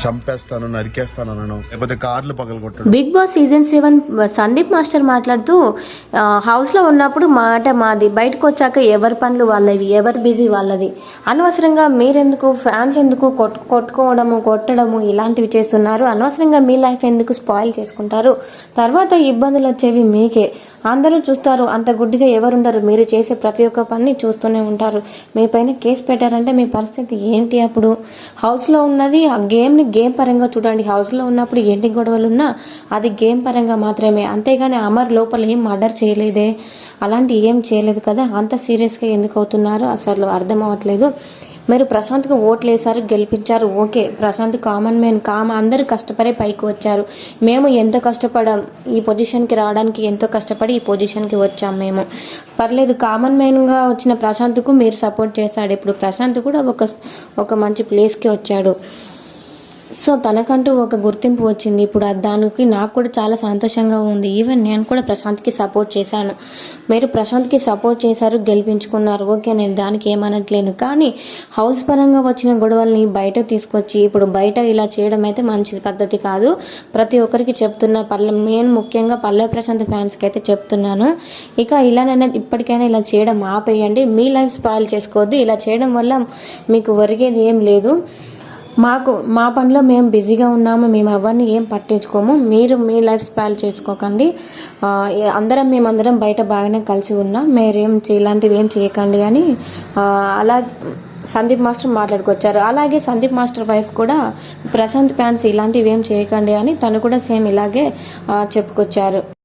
చంపేస్తాను నరికేస్తాను అనడం, లేకపోతే కార్లు పగలగొట్టడం. Big boss season 7 Sandeep master మాట్లాడుతూ హౌస్లో ఉన్నప్పుడు మాట మాది, బయటకు వచ్చాక ఎవరి పనులు వాళ్ళవి, ఎవరి బిజీ వాళ్ళది, అనవసరంగా మీరెందుకు ఫ్యాన్స్ ఎందుకు కొట్టుకోవడము కొట్టడము ఇలాంటివి చేస్తున్నారు, అనవసరంగా మీ లైఫ్ ఎందుకు స్పాయిల్ చేసుకుంటారు, తర్వాత ఇబ్బందులు వచ్చేవి మీకే, అందరూ చూస్తారు, అంత గుడ్డిగా ఎవరుండరు, మీరు చేసే ప్రతి ఒక్క పని చూస్తూనే ఉంటారు, మీ పైన కేసు పెట్టారంటే మీ పరిస్థితి ఏంటి? అప్పుడు హౌస్లో ఉన్నది ఆ గేమ్ని గేమ్ పరంగా చూడండి. హౌస్లో ఉన్నప్పుడు ఎన్ని గొడవలు ఉన్నా అది గేమ్ పరంగా మాత్రమే, అంతేగాని అమర్ లోపల ఏం మర్డర్ చేయలేదే, అలాంటి ఏం చేయలేదు కదా, అంత సీరియస్గా ఎందుకు అవుతున్నారు అసలు అర్థం అవ్వట్లేదు. మీరు ప్రశాంత్కి ఓట్లు వేశారు, గెలిపించారు, ఓకే, ప్రశాంత్ కామన్ మ్యాన్, అందరూ కష్టపడి పైకి వచ్చారు, మేము ఎంత కష్టపడాం ఈ పొజిషన్కి రావడానికి, ఎంతో కష్టపడి ఈ పొజిషన్కి వచ్చాం మేము, పర్లేదు. కామన్ మ్యాన్గా వచ్చిన ప్రశాంత్కు మీరు సపోర్ట్ చేశాడు, ఇప్పుడు ప్రశాంత్ కూడా ఒక మంచి ప్లేస్కి వచ్చాడు, సో తనకంటూ ఒక గుర్తింపు వచ్చింది. ఇప్పుడు దానికి నాకు కూడా చాలా సంతోషంగా ఉంది. ఈవెన్ నేను కూడా ప్రశాంత్కి సపోర్ట్ చేశాను, మీరు ప్రశాంత్కి సపోర్ట్ చేశారు, గెలిపించుకున్నారు, ఓకే, నేను దానికి ఏమనట్లేను. కానీ హౌస్ పరంగా వచ్చిన గొడవల్ని బయట తీసుకొచ్చి ఇప్పుడు బయట ఇలా చేయడం అయితే మంచి పద్ధతి కాదు. ప్రతి ఒక్కరికి చెప్తున్నా, నేను ముఖ్యంగా పల్లవి ప్రశాంత్ ఫ్యాన్స్కి అయితే చెప్తున్నాను, ఇక ఇలానైనా ఇప్పటికైనా ఇలా చేయడం ఆపేయండి, మీ లైఫ్ స్పాయిల్ చేసుకోవద్దు, ఇలా చేయడం వల్ల మీకు ఒరిగేది ఏం లేదు. మా పనిలో మేము బిజీగా ఉన్నాము, మేము ఎవరిని ఏం పట్టించుకోము, మీరు మీ లైఫ్ స్పాయిల్ చేసుకోకండి, మేమందరం బయట బాగానే కలిసి ఉన్నాం, మీరేం ఇలాంటివి ఏం చేయకండి అని అలా సందీప్ మాస్టర్ మాట్లాడుకొచ్చారు. అలాగే సందీప్ మాస్టర్ వైఫ్ కూడా ప్రశాంత్ ఫ్యాన్స్ ఇలాంటివి ఏం చేయకండి అని తను కూడా సేమ్ ఇలాగే చెప్పుకొచ్చారు.